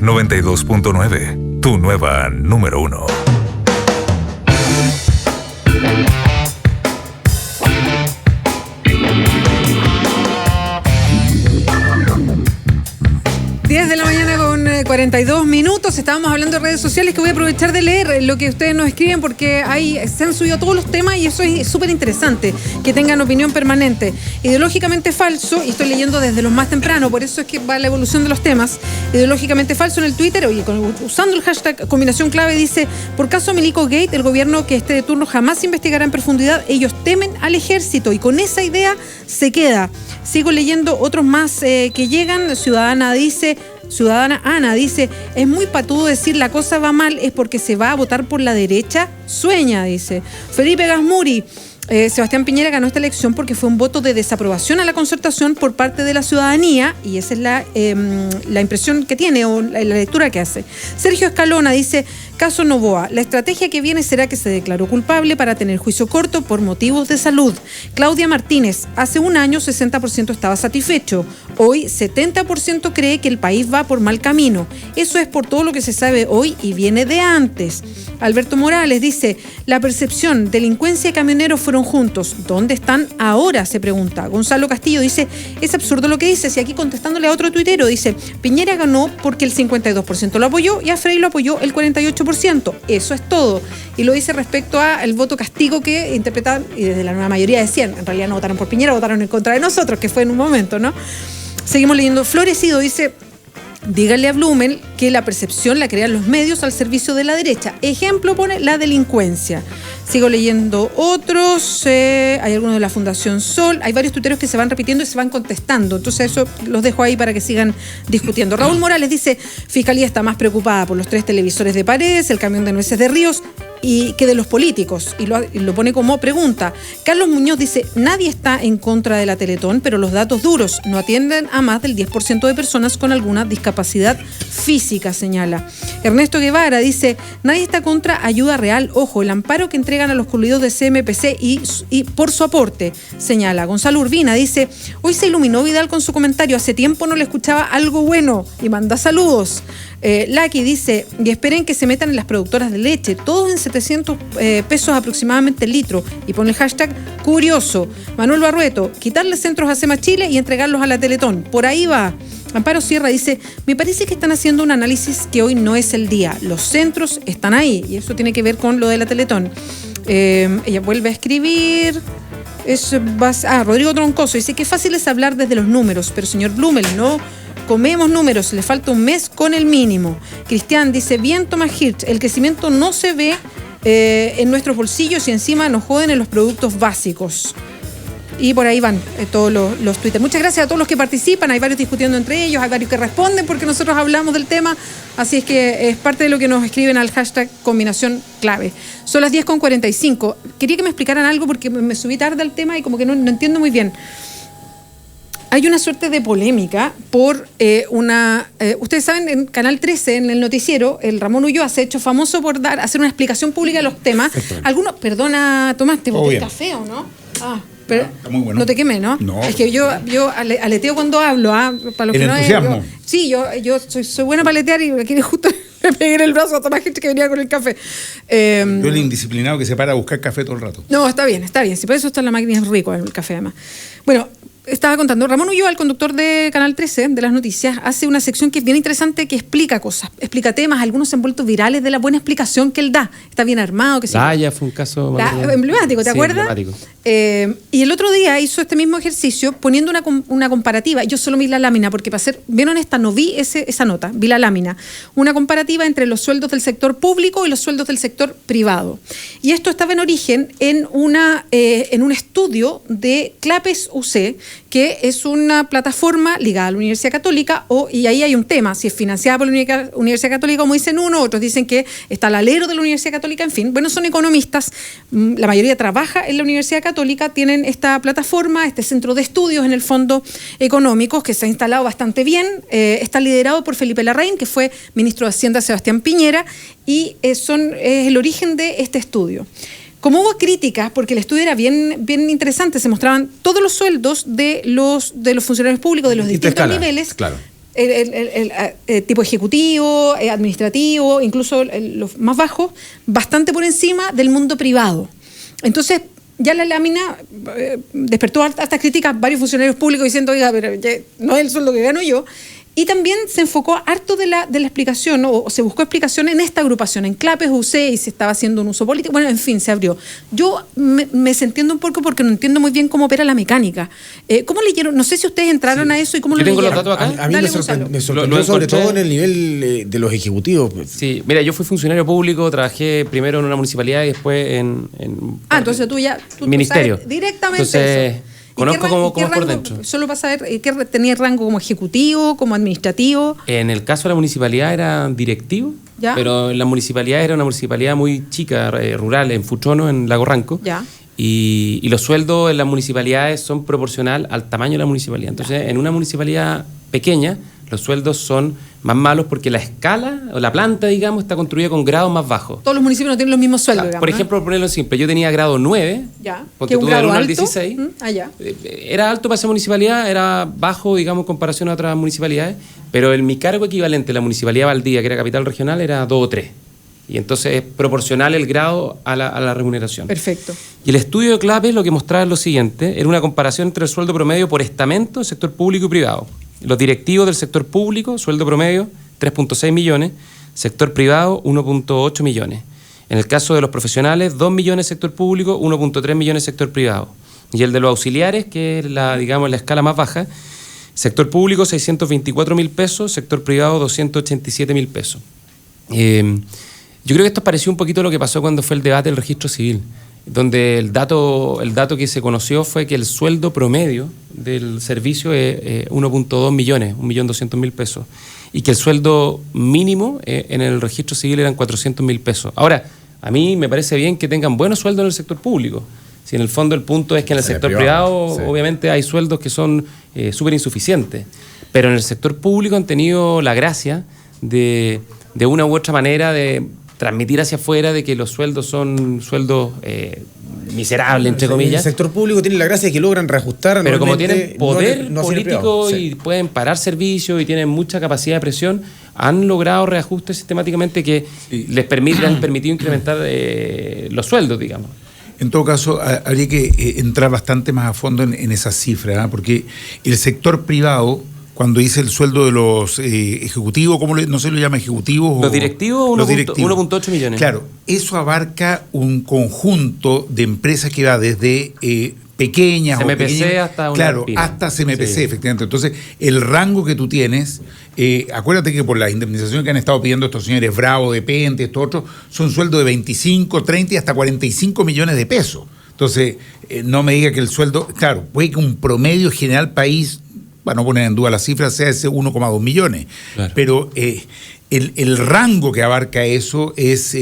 92.9, tu nueva número 1. De la mañana con 42 minutos. Estábamos hablando de redes sociales, que voy a aprovechar de leer lo que ustedes nos escriben, porque ahí se han subido todos los temas y eso es súper interesante, que tengan opinión permanente. Ideológicamente falso, y estoy leyendo desde los más temprano, por eso es que va la evolución de los temas. Ideológicamente falso en el Twitter, oye, usando el hashtag combinación clave, dice: por caso Milico Gate, el gobierno que esté de turno jamás investigará en profundidad. Ellos temen al ejército y con esa idea se queda. Sigo leyendo otros más que llegan. Ciudadana Ana dice: es muy patudo decir la cosa va mal, es porque se va a votar por la derecha. Sueña, dice. Felipe Gasmuri: Sebastián Piñera ganó esta elección porque fue un voto de desaprobación a la concertación por parte de la ciudadanía, y esa es la impresión que tiene o la lectura que hace. Sergio Escalona dice: caso Noboa, la estrategia que viene será que se declaró culpable para tener juicio corto por motivos de salud. Claudia Martínez: hace un año 60% estaba satisfecho, hoy 70% cree que el país va por mal camino. Eso es por todo lo que se sabe hoy y viene de antes. Alberto Morales dice: la percepción, delincuencia y camioneros fueron juntos. ¿Dónde están ahora?, se pregunta. Gonzalo Castillo dice: es absurdo lo que dices. Y aquí contestándole a otro tuitero dice: Piñera ganó porque el 52% lo apoyó y a Frei lo apoyó el 48%. Eso es todo. Y lo dice respecto al voto castigo que interpretaban, y desde la nueva mayoría decían, en realidad no votaron por Piñera, votaron en contra de nosotros, que fue en un momento, ¿no? Seguimos leyendo. Florecido dice: díganle a Blumen que la percepción la crean los medios al servicio de la derecha. Ejemplo pone la delincuencia. Sigo leyendo otros. Hay algunos de la Fundación Sol. Hay varios tuiteros que se van repitiendo y se van contestando. Entonces eso los dejo ahí para que sigan discutiendo. Raúl Morales dice: Fiscalía está más preocupada por los 3 televisores de Paredes, el camión de nueces de Ríos, y que de los políticos, y lo pone como pregunta. Carlos Muñoz dice: nadie está en contra de la Teletón, pero los datos duros no atienden a más del 10% de personas con alguna discapacidad física, señala. Ernesto Guevara dice: nadie está contra Ayuda Real, ojo, el amparo que entregan a los coludidos de CMPC y por su aporte, señala. Gonzalo Urbina dice: hoy se iluminó Vidal con su comentario, hace tiempo no le escuchaba algo bueno, y manda saludos. Lucky dice: y esperen que se metan en las productoras de leche, todos en 700 pesos aproximadamente el litro, y pone el hashtag curioso. Manuel Barrueto: quitarle centros a SEMA Chile y entregarlos a la Teletón, por ahí va. Amparo Sierra dice: me parece que están haciendo un análisis que hoy no es el día, los centros están ahí, y eso tiene que ver con lo de la Teletón. Ella vuelve a escribir. Rodrigo Troncoso dice: qué fácil es hablar desde los números, pero señor Blumel, no comemos números, le falta un mes con el mínimo. Cristian dice: bien, Tomás Hirsch, el crecimiento no se ve en nuestros bolsillos y encima nos joden en los productos básicos. Y por ahí van todos los Twitter. Muchas gracias a todos los que participan. Hay varios discutiendo entre ellos, hay varios que responden porque nosotros hablamos del tema. Así es que es parte de lo que nos escriben al hashtag combinación clave. Son las 10:45. Quería que me explicaran algo porque me subí tarde al tema y como que no entiendo muy bien. Hay una suerte de polémica por ustedes saben, en Canal 13, en el noticiero, el Ramón Ulloa se ha hecho famoso por hacer una explicación pública de los temas. Algunos, perdona, Tomás, te boté el café, ¿o no? Pero está muy bueno. No te quemé, ¿no? No. Es que yo aleteo cuando hablo, para los el que entusiasmo. Sí, yo soy buena para aletear y aquí justo le pegué en el brazo a toda la gente que venía con el café. Yo el indisciplinado que se para a buscar café todo el rato. No, está bien. Si por eso está en la máquina, es rico el café además. Bueno, estaba contando, Ramón Ulloa, el conductor de Canal 13, de las noticias, hace una sección que es bien interesante, que explica cosas, explica temas, algunos se han vuelto virales de la buena explicación que él da. Está bien armado. Que ya fue un caso emblemático, ¿te acuerdas? Emblemático. Y el otro día hizo este mismo ejercicio poniendo una comparativa. Yo solo vi la lámina, porque para ser bien honesta no vi esa nota, vi la lámina. Una comparativa entre los sueldos del sector público y los sueldos del sector privado. Y esto estaba en origen en un estudio de Clapes UC, que es una plataforma ligada a la Universidad Católica, y ahí hay un tema, si es financiada por la Universidad Católica, como dicen uno, otros dicen que está al alero de la Universidad Católica, en fin. Bueno, son economistas, la mayoría trabaja en la Universidad Católica, tienen esta plataforma, este centro de estudios, en el fondo, económicos, que se ha instalado bastante bien, está liderado por Felipe Larraín, que fue ministro de Hacienda Sebastián Piñera, y es el origen de este estudio. Como hubo críticas, porque el estudio era bien interesante, se mostraban todos los sueldos de los funcionarios públicos de los distintos niveles. Claro. el tipo ejecutivo, administrativo, incluso los más bajos, bastante por encima del mundo privado. Entonces, ya la lámina despertó hartas críticas, varios funcionarios públicos diciendo, oiga, pero no es el sueldo que gano yo. Y también se enfocó harto de la explicación, ¿no? O se buscó explicación en esta agrupación, en Clapes, UC, y se estaba haciendo un uso político. Bueno, en fin, se abrió. Yo me desentiendo un poco porque no entiendo muy bien cómo opera la mecánica. ¿Cómo leyeron? No sé si ustedes entraron a eso y cómo lo leyeron. Yo tengo los datos acá. A mí me sorprendió sobre todo en el nivel de los ejecutivos. Sí, mira, yo fui funcionario público, trabajé primero en una municipalidad y después en entonces tú ministerio. Sabes directamente entonces, eso. Conozco cómo es por dentro. Solo para saber, ¿qué tenía rango como ejecutivo, como administrativo? En el caso de la municipalidad era directivo, ¿ya? Pero en la municipalidad era una municipalidad muy chica, rural, en Futrono, en Lago Ranco. ¿Ya? Y los sueldos en las municipalidades son proporcional al tamaño de la municipalidad. Entonces, en una municipalidad pequeña, los sueldos son más malos porque la escala o la planta, digamos, está construida con grados más bajos. Todos los municipios no tienen los mismos sueldos, Por ejemplo, por ponerlo simple, yo tenía grado 9, porque tuve del 1 al 16. Era alto para esa municipalidad, era bajo, digamos, en comparación a otras municipalidades, pero mi cargo equivalente, la municipalidad Valdivia, que era capital regional, era 2 o 3. Y entonces es proporcional el grado a la remuneración. Perfecto. Y el estudio de Clapes lo que mostraba es lo siguiente, era una comparación entre el sueldo promedio por estamento, sector público y privado. Los directivos del sector público, sueldo promedio, 3.6 millones, sector privado, 1.8 millones. En el caso de los profesionales, 2 millones sector público, 1.3 millones sector privado. Y el de los auxiliares, que es la escala más baja, sector público 624.000 pesos, sector privado 287.000 pesos. Yo creo que esto pareció un poquito lo que pasó cuando fue el debate del registro civil, donde el dato que se conoció fue que el sueldo promedio del servicio es 1.2 millones, 1.200.000 pesos, y que el sueldo mínimo en el registro civil eran 400.000 pesos. Ahora, a mí me parece bien que tengan buenos sueldos en el sector público. Si en el fondo el punto es que en el sector privado sí, obviamente hay sueldos que son súper insuficientes, pero en el sector público han tenido la gracia de una u otra manera de transmitir hacia afuera de que los sueldos son sueldos miserables, entre comillas. El sector público tiene la gracia de que logran reajustar. Pero como tienen poder político sí, y pueden parar servicios y tienen mucha capacidad de presión, han logrado reajustes sistemáticamente que les han permitido incrementar los sueldos, digamos. En todo caso, habría que entrar bastante más a fondo en esas cifras, porque el sector privado, cuando dice el sueldo de los ejecutivos, ¿cómo no se lo llama ejecutivos? Los directivos, 1.8 millones. Claro, eso abarca un conjunto de empresas que va desde pequeñas CMPC o pequeñas, hasta una claro, pyme. hasta CMPC, sí, efectivamente. Entonces, el rango que tú tienes, acuérdate que por las indemnizaciones que han estado pidiendo estos señores Bravo, de Pente, estos otros, son sueldos de 25, 30 y hasta 45 millones de pesos. Entonces, no me diga que el sueldo, claro, puede que un promedio general país, para no poner en duda las cifras, sea ese 1,2 millones. Claro. Pero el rango que abarca eso es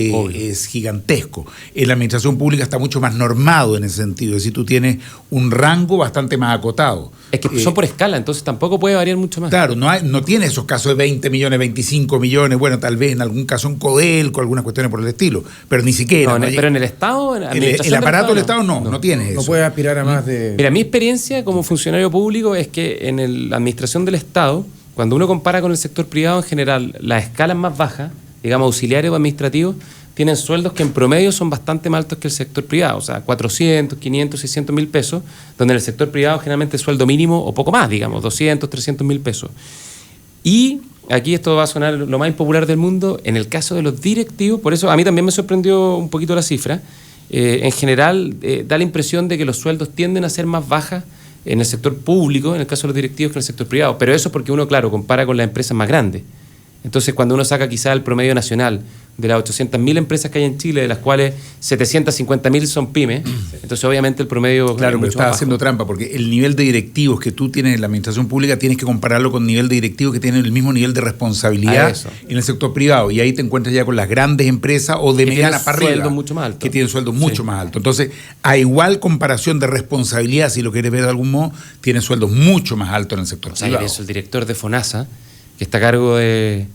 gigantesco. En la administración pública está mucho más normado en ese sentido. Es decir, tú tienes un rango bastante más acotado. Es que son por escala, entonces tampoco puede variar mucho más. Claro, no tiene esos casos de 20 millones, 25 millones, bueno, tal vez en algún caso en Codelco, algunas cuestiones por el estilo, pero ni siquiera. Pero en el Estado, el aparato del Estado no tiene eso. No puede aspirar a más de... Mira, mi experiencia como funcionario público es que en la administración del Estado, cuando uno compara con el sector privado en general, las escalas más bajas, digamos auxiliares o administrativos, tienen sueldos que en promedio son bastante más altos que el sector privado, o sea, 400, 500, 600 mil pesos, donde en el sector privado generalmente es sueldo mínimo o poco más, digamos, 200, 300 mil pesos. Y aquí esto va a sonar lo más impopular del mundo, en el caso de los directivos, por eso a mí también me sorprendió un poquito la cifra, en general da la impresión de que los sueldos tienden a ser más bajas en el sector público, en el caso de los directivos, que en el sector privado, pero eso es porque uno, claro, compara con las empresas más grandes. Entonces, cuando uno saca quizá el promedio nacional de las 800.000 empresas que hay en Chile, de las cuales 750.000 son pymes, entonces obviamente el promedio... Claro, pero estás haciendo trampa, porque el nivel de directivos que tú tienes en la administración pública tienes que compararlo con el nivel de directivos que tienen el mismo nivel de responsabilidad en el sector privado, y ahí te encuentras ya con las grandes empresas o de mediana para arriba, mucho más alto. Que tienen sueldos mucho más altos. Entonces, a igual comparación de responsabilidad, si lo quieres ver de algún modo, tiene sueldos mucho más altos en el sector privado. Eso, el director de FONASA, que está a cargo de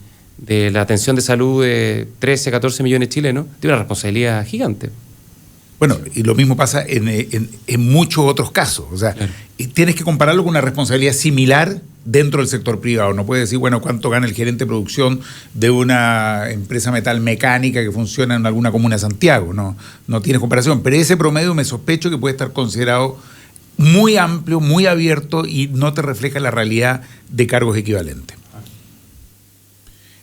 la atención de salud de 13, 14 millones de chilenos, tiene una responsabilidad gigante. Bueno, y lo mismo pasa en muchos otros casos. O sea, claro, tienes que compararlo con una responsabilidad similar dentro del sector privado. No puedes decir, bueno, cuánto gana el gerente de producción de una empresa metalmecánica que funciona en alguna comuna de Santiago. No tienes comparación. Pero ese promedio me sospecho que puede estar considerado muy amplio, muy abierto y no te refleja la realidad de cargos equivalentes.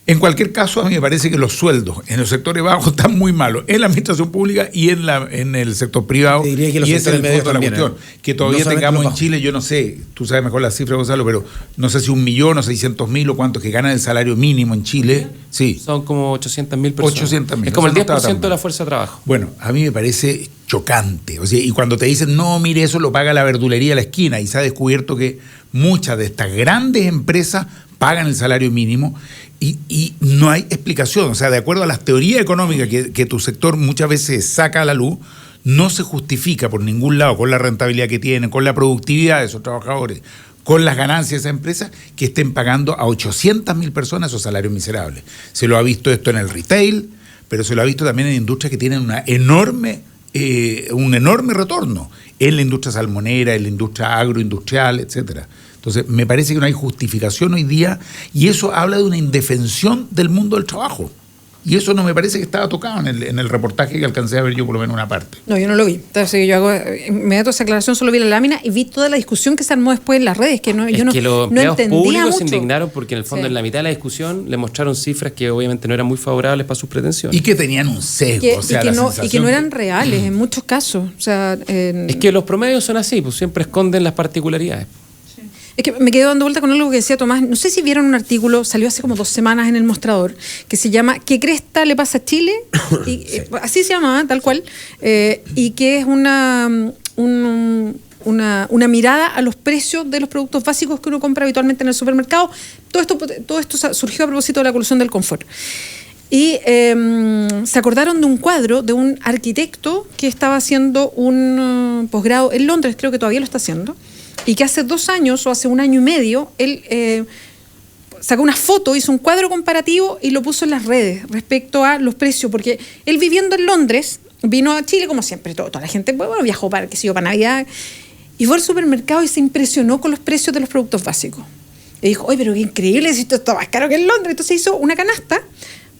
En cualquier caso, a mí me parece que los sueldos en los sectores bajos están muy malos, en la administración pública y en el sector privado. Te diría que los y ese es el fondo de la cuestión. Que todavía no tengamos en Chile, yo no sé, tú sabes mejor la cifra, Gonzalo, pero no sé si 1.600.000 o cuántos que ganan el salario mínimo en Chile. Sí. Son como 800.000 personas. 800.000. Es como el 10% de la fuerza de trabajo. Bueno, a mí me parece chocante. O sea, y cuando te dicen, no, mire, eso lo paga la verdulería a la esquina, y se ha descubierto que muchas de estas grandes empresas pagan el salario mínimo y no hay explicación. O sea, de acuerdo a las teorías económicas que tu sector muchas veces saca a la luz, no se justifica por ningún lado con la rentabilidad que tienen, con la productividad de esos trabajadores, con las ganancias de esas empresas, que estén pagando a 800.000 personas esos salarios miserables. Se lo ha visto esto en el retail, pero se lo ha visto también en industrias que tienen un enorme retorno, en la industria salmonera, en la industria agroindustrial, etcétera. Entonces, me parece que no hay justificación hoy día, y eso habla de una indefensión del mundo del trabajo. Y eso no me parece que estaba tocado en el reportaje que alcancé a ver yo por lo menos una parte. No, yo no lo vi. Entonces yo hago inmediato esa aclaración, solo vi la lámina y vi toda la discusión que se armó después en las redes, que no, yo no, los no empleados entendía públicos mucho. Se indignaron porque en el fondo, sí, en la mitad de la discusión le mostraron cifras que obviamente no eran muy favorables para sus pretensiones. Y que tenían un sesgo. Y que no eran reales en muchos casos. O sea, es que los promedios son así, pues siempre esconden las particularidades. Es que me quedé dando vuelta con algo que decía Tomás. No sé si vieron un artículo, salió hace como 2 semanas en El Mostrador, que se llama ¿Qué cresta le pasa a Chile? Y, sí, así se llama, tal cual. Y que es una mirada a los precios de los productos básicos que uno compra habitualmente en el supermercado. Todo esto surgió a propósito de la colusión del confort. Y se acordaron de un cuadro de un arquitecto que estaba haciendo un posgrado en Londres, creo que todavía lo está haciendo, y que hace 2 años o hace 1 año y medio él sacó una foto, hizo un cuadro comparativo y lo puso en las redes respecto a los precios, porque él, viviendo en Londres, vino a Chile como siempre, toda la gente, bueno, viajó para Navidad, y fue al supermercado y se impresionó con los precios de los productos básicos. Y dijo, oye, pero qué increíble, si esto está más caro que en Londres. Entonces hizo una canasta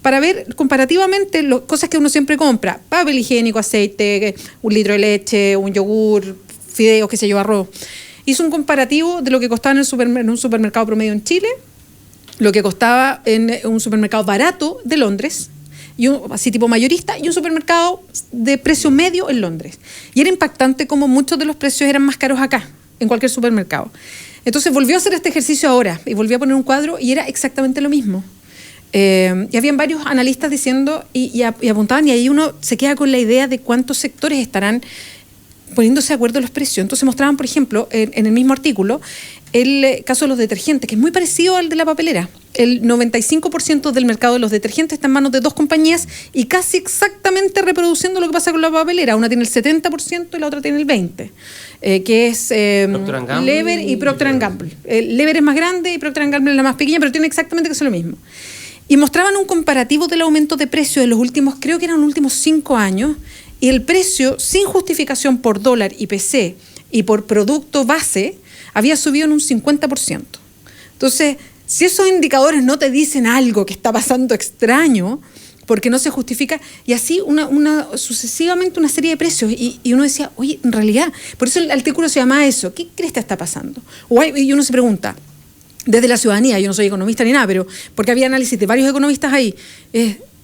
para ver comparativamente las cosas que uno siempre compra: papel higiénico, aceite, 1 litro de leche, un yogur, fideos, qué sé yo, arroz. Hizo un comparativo de lo que costaba en un supermercado promedio en Chile, lo que costaba en un supermercado barato de Londres, y así tipo mayorista, y un supermercado de precio medio en Londres. Y era impactante como muchos de los precios eran más caros acá, en cualquier supermercado. Entonces volvió a hacer este ejercicio ahora, y volvió a poner un cuadro, y era exactamente lo mismo. Y habían varios analistas diciendo, y apuntaban, y ahí uno se queda con la idea de cuántos sectores estarán poniéndose de acuerdo en los precios. Entonces mostraban, por ejemplo, en el mismo artículo, el caso de los detergentes, que es muy parecido al de la papelera. El 95% del mercado de los detergentes está en manos de 2 compañías y casi exactamente reproduciendo lo que pasa con la papelera. Una tiene el 70% y la otra tiene el 20%, que es Lever y Procter & Gamble. Lever es más grande y Procter & Gamble es la más pequeña, pero tiene exactamente casi lo mismo. Y mostraban un comparativo del aumento de precios de los últimos, creo que eran los últimos 5 años, y el precio, sin justificación por dólar, IPC y por producto base, había subido en un 50%. Entonces, si esos indicadores no te dicen algo que está pasando extraño, porque no se justifica, y así sucesivamente una serie de precios, y uno decía, oye, en realidad, por eso el artículo se llama eso, ¿qué crees que está pasando? Y uno se pregunta, desde la ciudadanía, yo no soy economista ni nada, pero porque había análisis de varios economistas ahí,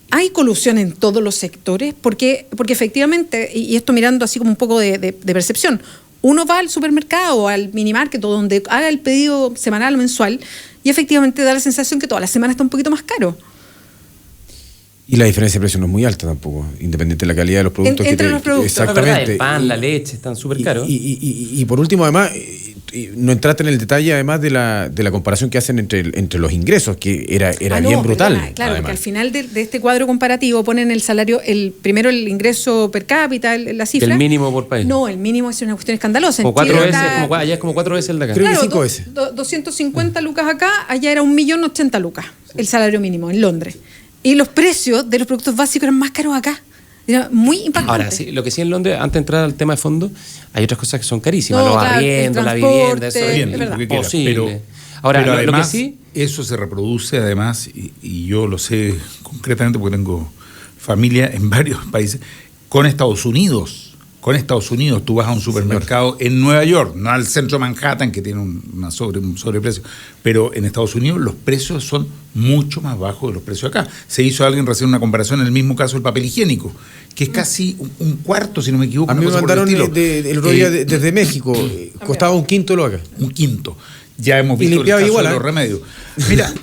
¿hay colusión en todos los sectores? Porque efectivamente, y esto mirando así como un poco de percepción, uno va al supermercado o al minimarket o donde haga el pedido semanal o mensual y efectivamente da la sensación que toda la semana está un poquito más caro. Y la diferencia de precio no es muy alta tampoco, independiente de la calidad de los productos. Entre los productos. Exactamente. El pan, la leche, están súper caros. Y por último, además, no entraste en el detalle, además, de la comparación que hacen entre los ingresos, que era bien brutal. Claro, porque al final de este cuadro comparativo ponen el salario, primero el ingreso per cápita, la cifra. El mínimo por país. No, el mínimo es una cuestión escandalosa. Como 4 veces, allá es como 4 veces el de acá. Creo que 5 veces. 250 lucas acá, allá era 1.080.000 lucas, el salario mínimo en Londres. Y los precios de los productos básicos eran más caros acá. Era muy impactante. Ahora, sí, lo que sí en Londres, antes de entrar al tema de fondo, hay otras cosas que son carísimas. No, los claro, arriendos, el la vivienda, transporte, eso es Bien, verdad. lo que quieras, posible. Ahora, pero lo que además, sí... eso se reproduce además, y yo lo sé concretamente porque tengo familia en varios países, con Estados Unidos. Con Estados Unidos, tú vas a un supermercado en Nueva York, no al centro de Manhattan, que tiene un sobreprecio, pero en Estados Unidos los precios son mucho más bajos de los precios acá. Se hizo alguien recién una comparación en el mismo caso del papel higiénico, que es casi un cuarto, si no me equivoco. A mí me mandaron el otro día desde México, costaba un quinto lo acá. Un quinto. Ya hemos visto el limpiaba caso igual, de los remedios. Mira,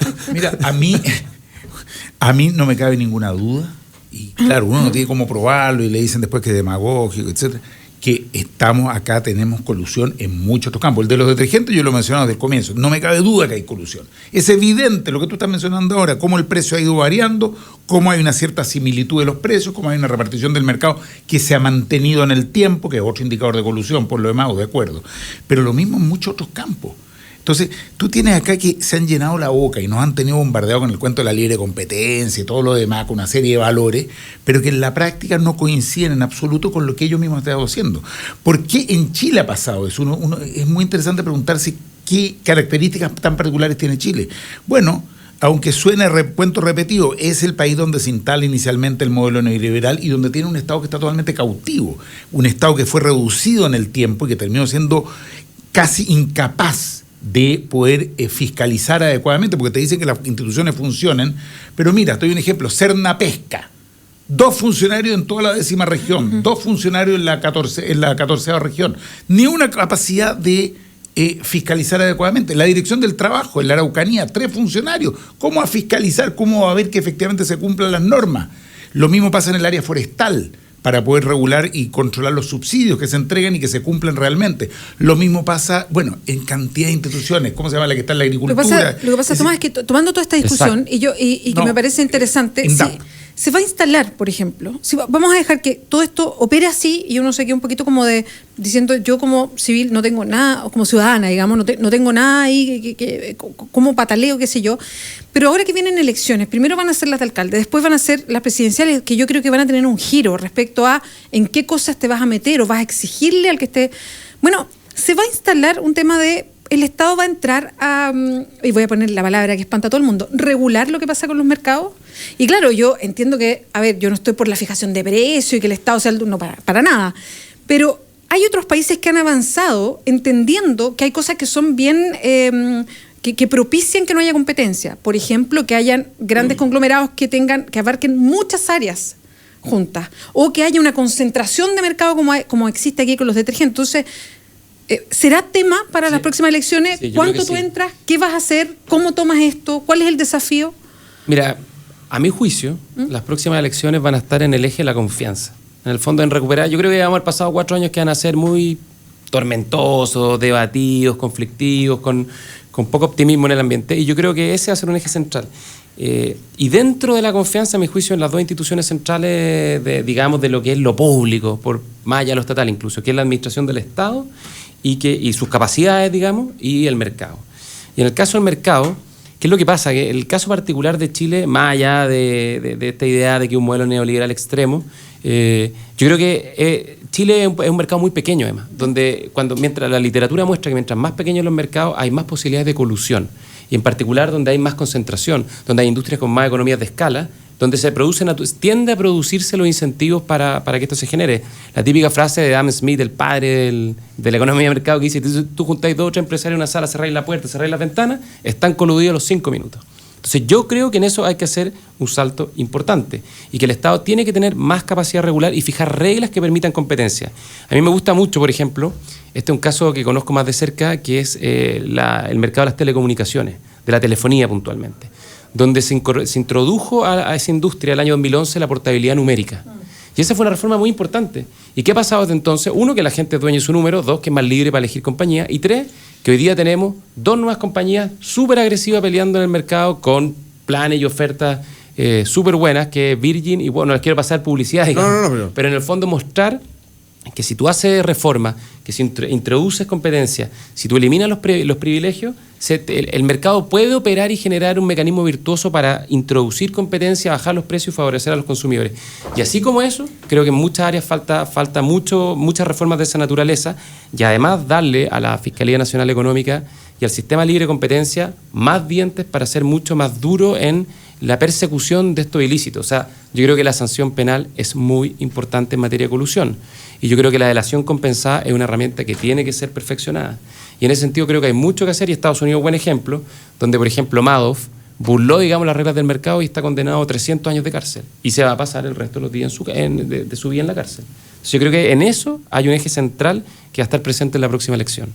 a mí no me cabe ninguna duda. Y claro, uno no tiene cómo probarlo y le dicen después que es demagógico, etcétera, que estamos acá, tenemos colusión en muchos otros campos. El de los detergentes yo lo he mencionado desde el comienzo, no me cabe duda que hay colusión. Es evidente lo que tú estás mencionando ahora, cómo el precio ha ido variando, cómo hay una cierta similitud de los precios, cómo hay una repartición del mercado que se ha mantenido en el tiempo, que es otro indicador de colusión, por lo demás, de acuerdo. Pero lo mismo en muchos otros campos. Entonces, tú tienes acá que se han llenado la boca y nos han tenido bombardeado con el cuento de la libre competencia y todo lo demás, con una serie de valores, pero que en la práctica no coinciden en absoluto con lo que ellos mismos están haciendo. ¿Por qué en Chile ha pasado eso? Es muy interesante preguntarse qué características tan particulares tiene Chile. Bueno, aunque suene cuento repetido, es el país donde se instala inicialmente el modelo neoliberal y donde tiene un Estado que está totalmente cautivo, un Estado que fue reducido en el tiempo y que terminó siendo casi incapaz de poder fiscalizar adecuadamente, porque te dicen que las instituciones funcionan, pero mira, te doy un ejemplo, Serna Pesca, 2 funcionarios en toda la 10ª región, 2 funcionarios en la 14ª región, ni una capacidad de fiscalizar adecuadamente. La Dirección del Trabajo en la Araucanía, 3 funcionarios, ¿cómo va a fiscalizar? ¿Cómo va a ver que efectivamente se cumplan las normas? Lo mismo pasa en el área forestal, para poder regular y controlar los subsidios que se entregan y que se cumplen realmente. Lo mismo pasa, bueno, en cantidad de instituciones. ¿Cómo se llama la que está en la agricultura? Lo que pasa, Tomás, es que tomando toda esta discusión, y que me parece interesante, se va a instalar, por ejemplo, vamos a dejar que todo esto opere así y uno se quede un poquito como diciendo, yo como civil no tengo nada, o como ciudadana, digamos, no tengo nada ahí, como pataleo, qué sé yo. Pero ahora que vienen elecciones, primero van a ser las de alcalde, después van a ser las presidenciales, que yo creo que van a tener un giro respecto a en qué cosas te vas a meter o vas a exigirle al que esté... Bueno, se va a instalar un tema de... El Estado va a entrar a, y voy a poner la palabra que espanta a todo el mundo, regular lo que pasa con los mercados. Y claro, yo entiendo que, yo no estoy por la fijación de precio y que el Estado sea no para nada, pero hay otros países que han avanzado entendiendo que hay cosas que son bien... Que propician que no haya competencia. Por ejemplo, que hayan grandes conglomerados que abarquen muchas áreas juntas, o que haya una concentración de mercado como existe aquí con los detergentes. Entonces, ¿será tema para las próximas elecciones? Sí, ¿Cuánto tú entras? ¿Qué vas a hacer? ¿Cómo tomas esto? ¿Cuál es el desafío? Mira, a mi juicio, las próximas elecciones van a estar en el eje de la confianza. En el fondo, en recuperar, yo creo que vamos a haber pasado 4 años que van a ser muy tormentosos, debatidos, conflictivos, con poco optimismo en el ambiente, y yo creo que ese va a ser un eje central. Y dentro de la confianza, a mi juicio, en las 2 instituciones centrales, digamos, de lo que es lo público, por más allá de lo estatal incluso, que es la administración del Estado y sus capacidades, digamos, y el mercado. Y en el caso del mercado, ¿qué es lo que pasa? Que el caso particular de Chile, más allá de esta idea de que un modelo neoliberal extremo, yo creo que Chile es un mercado muy pequeño, además, donde mientras la literatura muestra que mientras más pequeños los mercados hay más posibilidades de colusión, y en particular donde hay más concentración, donde hay industrias con más economías de escala, donde tiende a producirse los incentivos para que esto se genere. La típica frase de Adam Smith, el padre de la economía de mercado, que dice, tú juntáis 2 o 3 empresarios en una sala, cerráis la puerta, cerráis las ventanas, están coludidos a los 5 minutos. Entonces yo creo que en eso hay que hacer un salto importante y que el Estado tiene que tener más capacidad regular y fijar reglas que permitan competencia. A mí me gusta mucho, por ejemplo, este es un caso que conozco más de cerca, que es el mercado de las telecomunicaciones, de la telefonía puntualmente, donde se introdujo a esa industria el año 2011 la portabilidad numérica. Y esa fue una reforma muy importante. ¿Y qué ha pasado desde entonces? 1, que la gente es dueña de su número. 2, que es más libre para elegir compañía. Y 3, que hoy día tenemos 2 nuevas compañías súper agresivas peleando en el mercado con planes y ofertas súper buenas, que es Virgin, y bueno, les quiero pasar publicidad, digamos, pero en el fondo mostrar que si tú haces reforma, que si introduces competencia, si tú eliminas los privilegios, el mercado puede operar y generar un mecanismo virtuoso para introducir competencia, bajar los precios y favorecer a los consumidores. Y así como eso, creo que en muchas áreas falta muchas reformas de esa naturaleza, y además darle a la Fiscalía Nacional Económica y al sistema libre de competencia más dientes para ser mucho más duro en la persecución de estos ilícitos. O sea, yo creo que la sanción penal es muy importante en materia de colusión. Y yo creo que la delación compensada es una herramienta que tiene que ser perfeccionada. Y en ese sentido creo que hay mucho que hacer, y Estados Unidos es un buen ejemplo, donde, por ejemplo, Madoff burló, digamos, las reglas del mercado y está condenado a 300 años de cárcel. Y se va a pasar el resto de los días de su vida en la cárcel. Entonces yo creo que en eso hay un eje central que va a estar presente en la próxima elección.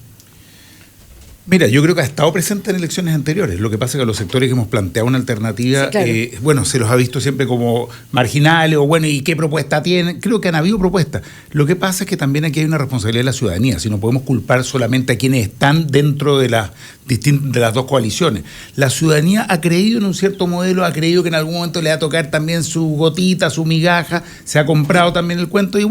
Mira, yo creo que ha estado presente en elecciones anteriores. Lo que pasa es que a los sectores que hemos planteado una alternativa, sí, claro. Se los ha visto siempre como marginales o ¿y qué propuesta tienen? Creo que han habido propuestas. Lo que pasa es que también aquí hay una responsabilidad de la ciudadanía. Si no podemos culpar solamente a quienes están dentro de las dos coaliciones. La ciudadanía ha creído en un cierto modelo, ha creído que en algún momento le va a tocar también su gotita, su migaja, se ha comprado también el cuento y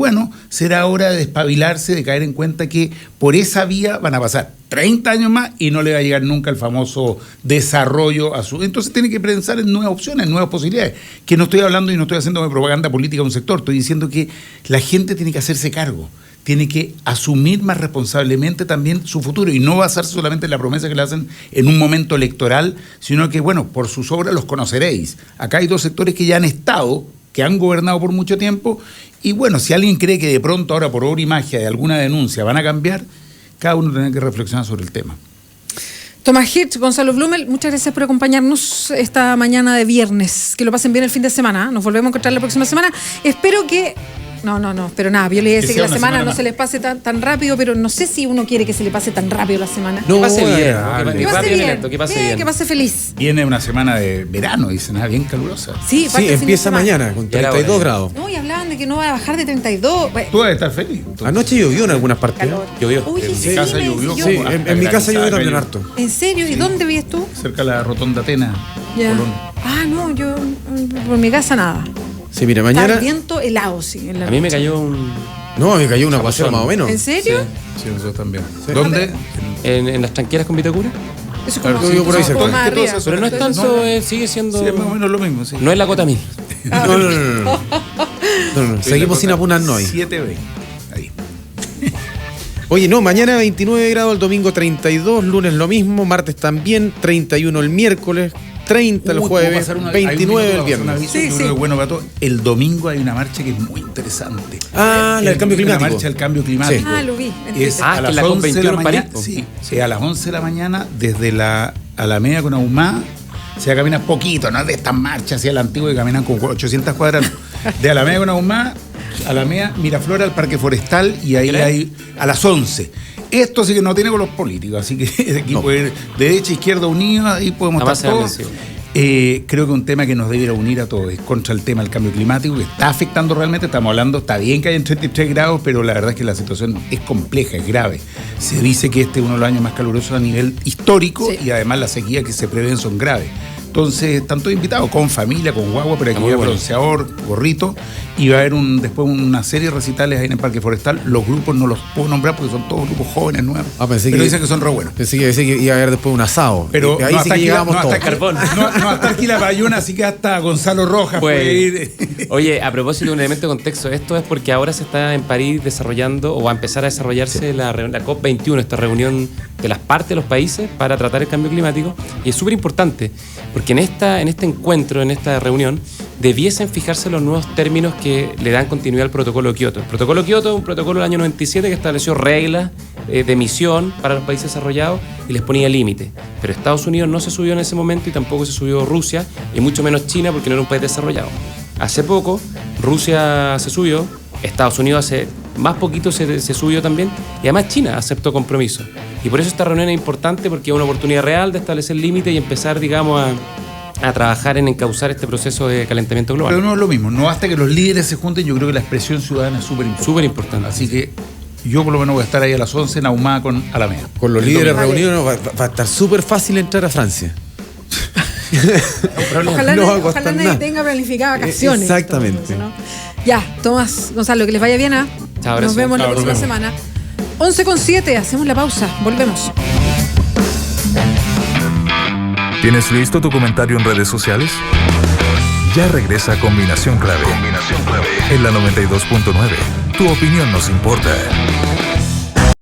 será hora de despabilarse, de caer en cuenta que por esa vía van a pasar 30 años más y no le va a llegar nunca el famoso desarrollo a su... Entonces tiene que pensar en nuevas opciones, en nuevas posibilidades. Que no estoy hablando y no estoy haciendo propaganda política de un sector, estoy diciendo que la gente tiene que hacerse cargo, tiene que asumir más responsablemente también su futuro y no basarse solamente en la promesa que le hacen en un momento electoral, sino que, por sus obras los conoceréis. Acá hay dos sectores que ya han estado, que han gobernado por mucho tiempo y, si alguien cree que de pronto ahora por obra y magia de alguna denuncia van a cambiar, cada uno tiene que reflexionar sobre el tema. Tomás Hirsch, Gonzalo Blumel, muchas gracias por acompañarnos esta mañana de viernes. Que lo pasen bien el fin de semana. Nos volvemos a encontrar la próxima semana. Espero que... No, pero nada, yo le iba a decir que la semana no se les pase tan rápido, pero no sé si uno quiere que se le pase tan rápido la semana. No, que pase bien, que pase feliz. Viene una semana de verano, dicen, bien calurosa. Sí, empieza mañana con 32 grados. No, y hablaban de que no va a bajar de 32. Tú vas a estar feliz. Entonces. Anoche llovió en algunas partes. Llovió. Uy, en mi casa llovió. Sí, en mi casa llovió también harto. ¿En serio? ¿Y dónde vives tú? Cerca de la Rotonda Atenas. Colón. No, yo por mi casa nada. Sí, mira, mañana... Está el viento helado, sí. A mí me cayó un... No, me cayó un aguacero más o menos. ¿En serio? Sí, nosotros también. Sí. ¿Dónde? En las tranqueras con Vitacura. Eso es como... Claro, yo por ahí cerca. Pero no es tanto, sigue siendo... Sí, es más o menos lo mismo, sí. No es la cota 1000. No. Seguimos sin apurarnos hoy. 7B. Ahí. Oye, mañana 29 grados, el domingo 32, lunes lo mismo, martes también, 31 el miércoles, 30 el jueves, 29 el viernes. Sí. Bueno, Pato, el domingo hay una marcha que es muy interesante. La del cambio climático. La marcha del cambio climático. Sí. Lo vi. Es a las 11 de la mañana. Sí, a las 11 de la mañana, desde la Alameda con Ahumada, se camina poquito, no es de estas marchas hacia el antiguo que caminan con 800 cuadras. De Alameda con Ahumada, Alameda, Miraflora, al Parque Forestal, y ahí hay a las 11. Esto sí que no tiene con los políticos, así que aquí puede ir derecha, izquierda, unida, ahí podemos estar todos. Creo que un tema que nos debiera unir a todos es contra el tema del cambio climático, que está afectando realmente, estamos hablando, está bien que hayan 33 grados, pero la verdad es que la situación es compleja, es grave. Se dice que este es uno de los años más calurosos a nivel histórico, y además las sequías que se prevén son graves. Entonces están todos invitados, con familia, con guagua, pero aquí va a haber bronceador, gorrito, y va a haber después una serie de recitales ahí en el Parque Forestal. Los grupos no los puedo nombrar porque son todos grupos jóvenes, nuevos, pero dicen que son re buenos. Pensé que iba a haber después un asado. Pero ahí sí que llegamos todos. No hasta aquí la Bayuna, así que hasta Gonzalo Rojas puede ir. Oye, a propósito de un elemento de contexto, esto es porque ahora se está en París desarrollando, o va a empezar a desarrollarse la COP21, esta reunión de las partes de los países para tratar el cambio climático, y es súper importante, porque en este encuentro, en esta reunión, debiesen fijarse los nuevos términos que le dan continuidad al protocolo de Kioto. El protocolo de Kioto es un protocolo del año 97 que estableció reglas de emisión para los países desarrollados y les ponía límite. Pero Estados Unidos no se subió en ese momento y tampoco se subió Rusia, y mucho menos China, porque no era un país desarrollado. Hace poco Rusia se subió, Estados Unidos hace más poquito se subió también, y además China aceptó compromiso. Y por eso esta reunión es importante, porque es una oportunidad real de establecer límites y empezar, digamos, a trabajar en encauzar este proceso de calentamiento global. Pero no es lo mismo, no basta que los líderes se junten, yo creo que la expresión ciudadana es súper importante. Súper importante. Así que yo por lo menos voy a estar ahí a las 11 en Ahumada con Alameda. Con los líderes reunidos va a estar súper fácil entrar a Francia. Ojalá nadie tenga planificadas vacaciones. Exactamente. Entonces, ¿no? Ya, Tomás, Gonzalo, que les vaya bien. Chao, nos vemos la próxima semana. 11:07, hacemos la pausa, volvemos. ¿Tienes listo tu comentario en redes sociales? Ya regresa Combinación Clave. En la 92.9. Tu opinión nos importa.